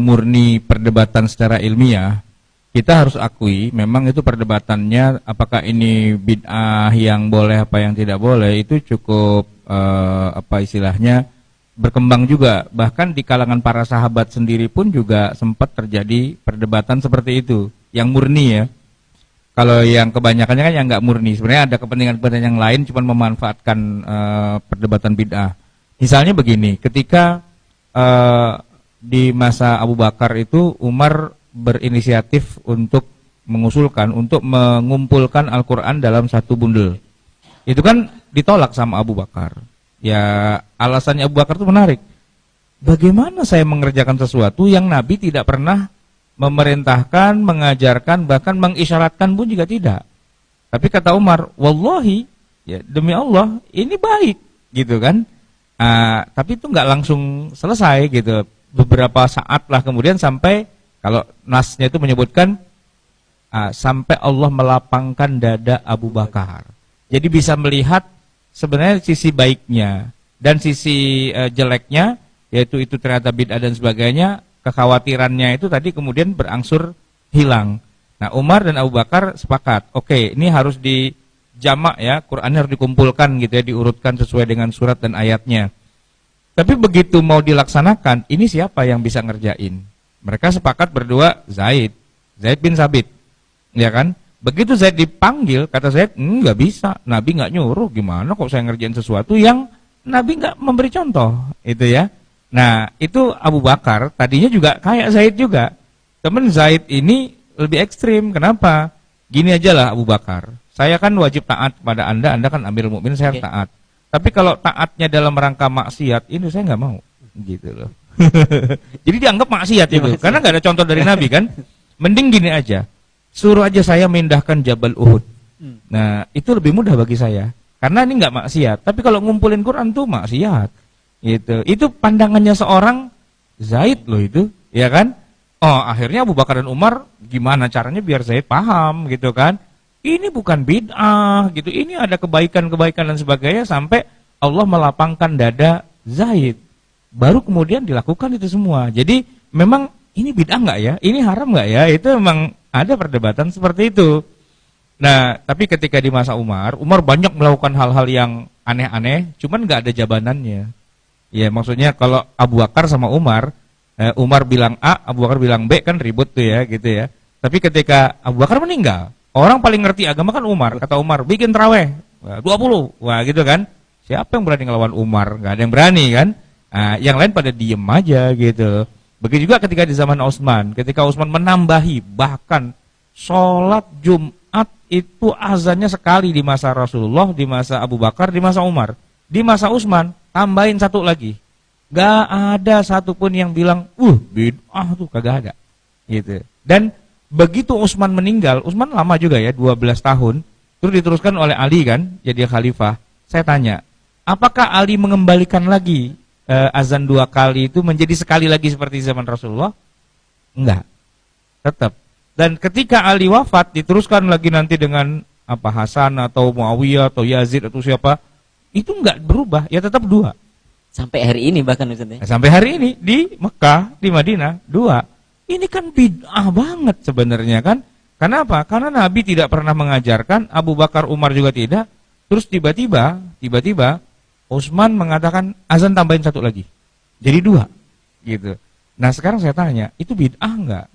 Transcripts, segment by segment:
murni perdebatan secara ilmiah, kita harus akui memang itu perdebatannya apakah ini bid'ah yang boleh apa yang tidak boleh itu cukup istilahnya berkembang juga. Bahkan di kalangan para sahabat sendiri pun juga sempat terjadi perdebatan seperti itu yang murni ya. Kalau yang kebanyakannya kan yang nggak murni, sebenarnya ada kepentingan-kepentingan yang lain cuman memanfaatkan perdebatan bid'ah. Misalnya begini, ketika di masa Abu Bakar itu Umar berinisiatif untuk mengusulkan untuk mengumpulkan Al-Quran dalam satu bundel. Itu kan ditolak sama Abu Bakar. Ya alasannya Abu Bakar itu menarik. Bagaimana saya mengerjakan sesuatu yang Nabi tidak pernah memerintahkan, mengajarkan, bahkan mengisyaratkan pun juga tidak. Tapi kata Umar, wallahi, ya demi Allah, ini baik, gitu kan. Tapi itu nggak langsung selesai gitu. Beberapa saat lah kemudian sampai, kalau nasnya itu menyebutkan sampai Allah melapangkan dada Abu Bakar. Jadi bisa melihat sebenarnya sisi baiknya dan sisi jeleknya, yaitu itu ternyata bid'ah dan sebagainya. Kekhawatirannya itu tadi kemudian berangsur hilang. Nah Umar dan Abu Bakar sepakat, oke, ini harus dijamak ya, Qur'annya harus dikumpulkan gitu ya, diurutkan sesuai dengan surat dan ayatnya. Tapi begitu mau dilaksanakan, ini siapa yang bisa ngerjain? Mereka sepakat berdua, Zaid bin Sabit, ya kan? Begitu Zaid dipanggil, kata Zaid, nggak bisa, Nabi nggak nyuruh, gimana kok saya ngerjain sesuatu yang Nabi nggak memberi contoh, itu ya. Nah itu Abu Bakar tadinya juga kayak Zaid juga. Temen Zaid ini lebih ekstrim. Kenapa? Gini aja lah Abu Bakar, saya kan wajib taat kepada Anda kan Amirul Mukminin, saya taat. Tapi kalau taatnya dalam rangka maksiat, ini saya nggak mau, gitu loh. Jadi dianggap maksiat itu, karena nggak ada contoh dari Nabi kan. Mending gini aja, suruh aja saya memindahkan Jabal Uhud. Nah itu lebih mudah bagi saya, karena ini nggak maksiat. Tapi kalau ngumpulin Quran tuh maksiat. Itu pandangannya seorang Zaid loh itu, ya kan? Oh, akhirnya Abu Bakar dan Umar gimana caranya biar Zaid paham gitu kan? Ini bukan bid'ah gitu. Ini ada kebaikan-kebaikan dan sebagainya sampai Allah melapangkan dada Zaid. Baru kemudian dilakukan itu semua. Jadi memang ini bid'ah enggak ya? Ini haram enggak ya? Itu memang ada perdebatan seperti itu. Nah, tapi ketika di masa Umar banyak melakukan hal-hal yang aneh-aneh, cuman enggak ada jawabannya. Ya maksudnya kalau Abu Bakar sama Umar bilang A, Abu Bakar bilang B kan ribut tuh ya gitu ya. Tapi ketika Abu Bakar meninggal, orang paling ngerti agama kan Umar. Kata Umar, bikin taraweh 20. Wah gitu kan. Siapa yang berani ngelawan Umar? Gak ada yang berani kan. Yang lain pada diem aja gitu. Begitu juga ketika di zaman Utsman. Ketika Utsman menambahi bahkan sholat Jumat itu azannya sekali di masa Rasulullah, di masa Abu Bakar, di masa Umar. Di masa Utsman tambahin satu lagi. Gak ada satupun yang bilang, bid'ah tuh, kagak ada. Gitu. Dan begitu Utsman meninggal, Utsman lama juga ya, 12 tahun, terus diteruskan oleh Ali kan, jadi khalifah. Saya tanya, apakah Ali mengembalikan lagi azan 2 kali itu menjadi sekali lagi seperti zaman Rasulullah? Enggak. Tetap. Dan ketika Ali wafat, diteruskan lagi nanti dengan Hasan atau Muawiyah atau Yazid atau siapa, itu enggak berubah, ya tetap 2. Sampai hari ini bahkan Ustaz ya? Sampai hari ini di Mekah, di Madinah 2. Ini kan bid'ah banget sebenarnya kan. Kenapa? Karena Nabi tidak pernah mengajarkan, Abu Bakar, Umar juga tidak. Terus tiba-tiba Utsman mengatakan azan tambahin 1 lagi. Jadi 2 gitu. Nah sekarang saya tanya, itu bid'ah enggak?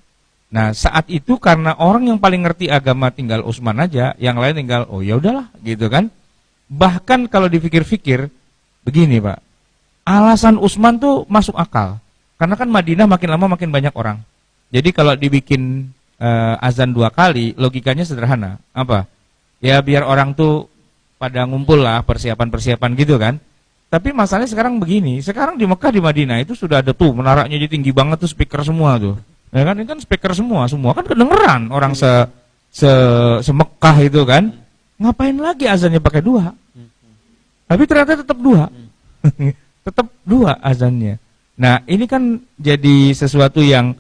Nah saat itu karena orang yang paling ngerti agama tinggal Utsman aja, yang lain tinggal oh ya udahlah gitu kan. Bahkan kalau dipikir-pikir begini Pak, alasan Utsman tuh masuk akal. Karena kan Madinah makin lama makin banyak orang. Jadi kalau dibikin azan 2 kali, logikanya sederhana. Apa? Ya biar orang tuh pada ngumpul lah, persiapan-persiapan gitu kan. Tapi masalahnya sekarang begini, sekarang di Mekah, di Madinah itu sudah ada tuh menaranya jadi tinggi banget tuh, speaker semua tuh. Ya kan, ini kan speaker semua kan kedengeran orang se-Mekah itu kan. Ngapain lagi azannya pakai 2? Tapi ternyata tetap 2. Tetap 2 azannya. Nah, ini kan jadi sesuatu yang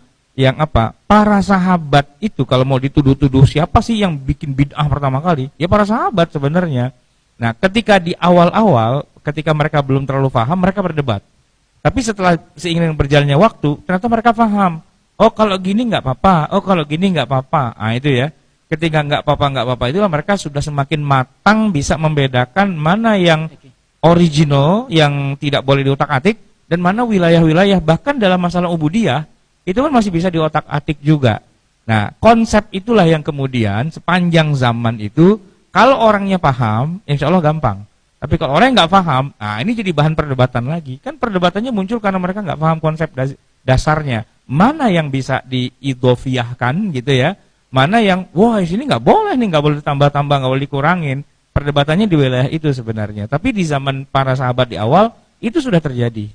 apa? Para sahabat itu kalau mau dituduh-tuduh siapa sih yang bikin bid'ah pertama kali? Ya para sahabat sebenarnya. Nah, ketika di awal-awal, ketika mereka belum terlalu paham, mereka berdebat. Tapi setelah seiring berjalannya waktu, ternyata mereka paham. Oh kalau gini nggak apa-apa, oh kalau gini nggak apa-apa. Nah itu ya, ketika nggak apa-apa itulah mereka sudah semakin matang bisa membedakan mana yang original, yang tidak boleh diotak-atik, dan mana wilayah-wilayah bahkan dalam masalah ubudiyah itu kan masih bisa diotak-atik juga. Nah konsep itulah yang kemudian sepanjang zaman itu kalau orangnya paham, insya Allah gampang. Tapi kalau orang yang nggak paham, nah ini jadi bahan perdebatan lagi. Kan perdebatannya muncul karena mereka nggak paham konsep dasarnya. Mana yang bisa diidofiyahkan gitu ya, mana yang wah di sini nggak boleh nih, nggak boleh ditambah-tambah, nggak boleh dikurangin. Perdebatannya di wilayah itu sebenarnya. Tapi di zaman para sahabat di awal itu sudah terjadi.